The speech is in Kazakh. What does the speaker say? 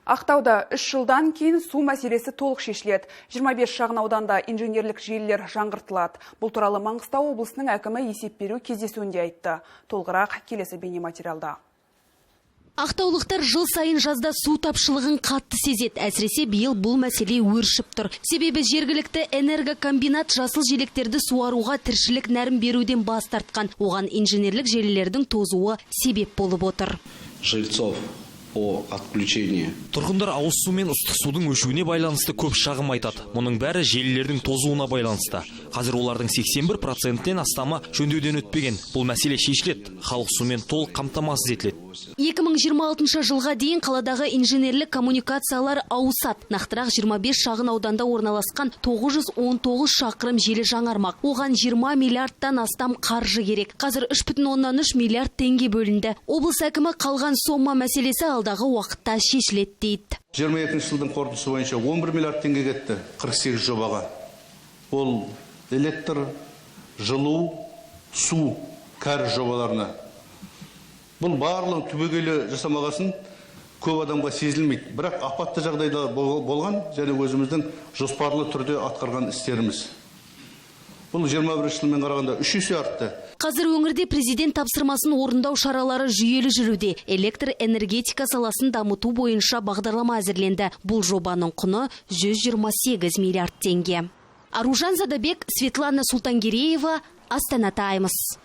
Ақтауда 3 жылдан кейін су мәселесі толық шешіледі. 25 шағын ауданда инженерлік желілер жаңғыртылады. Бұл туралы Маңғыстау облысының әкімі есеп беру кездесуінде айтты. Толығырақ келесі бейнематериалда. Ақтаулықтар жыл сайын жазда су тапшылығын қатты сезет. Әсіресе биыл бұл мәселе өршіп тұр. Себебі жергілікті энергокомбинат жасыл желектерді суаруға тіршілік нәрін беруден бас тартқан. Оған инженерлік желілердің тозуы себеп болып отыр. Жильцов о отключении. Тұрғындар ауыз су мен ыстық судың өшуіне байланысты көп шағым айтады. Мұның бәрі желілердің тозуына байланысты. Қазір олардың 81%-тен астамы жөндеуден өтпеген. Бұл мәселе шешіледі. Халық сумен толық қамтамасыз етіледі. 2026 жылға дейін қаладағы инженерлік коммуникациялар ауысады. Нақтырақ 25 шағын ауданда орналасқан 919 шақырым желі жаңармақ. Оған 20 миллиардтан астам қаржы керек. Қазір 3,3 миллиард теңге бөлінді. Облыс әкімі қалған сома мәселесі алдағы уақытта шешіледі дейді. 22 жылдың қорытындысы бойынша 11 миллиард теңге кетті 48 жобаға. Ол электр, жылу, су, кәріз жобаларына. Бұл барлығын түбегейлі жасамағасын көп адамға сезілмейді. Бірақ апатты жағдайда болған және өзіміздің жоспарлы түрде атқарған істеріміз. Бұл 21 жылмен қарағанда 3 есе артты. Қазір өңірде президент тапсырмасын орындау шаралары жүйелі жүруде. Электр энергетика саласын дамыту бойынша бағдарлама әзірленді. Бұл жобаның құны 128 миллиард теңге. Аружан Задабек, Светлана Султангереева, Астана Таймс.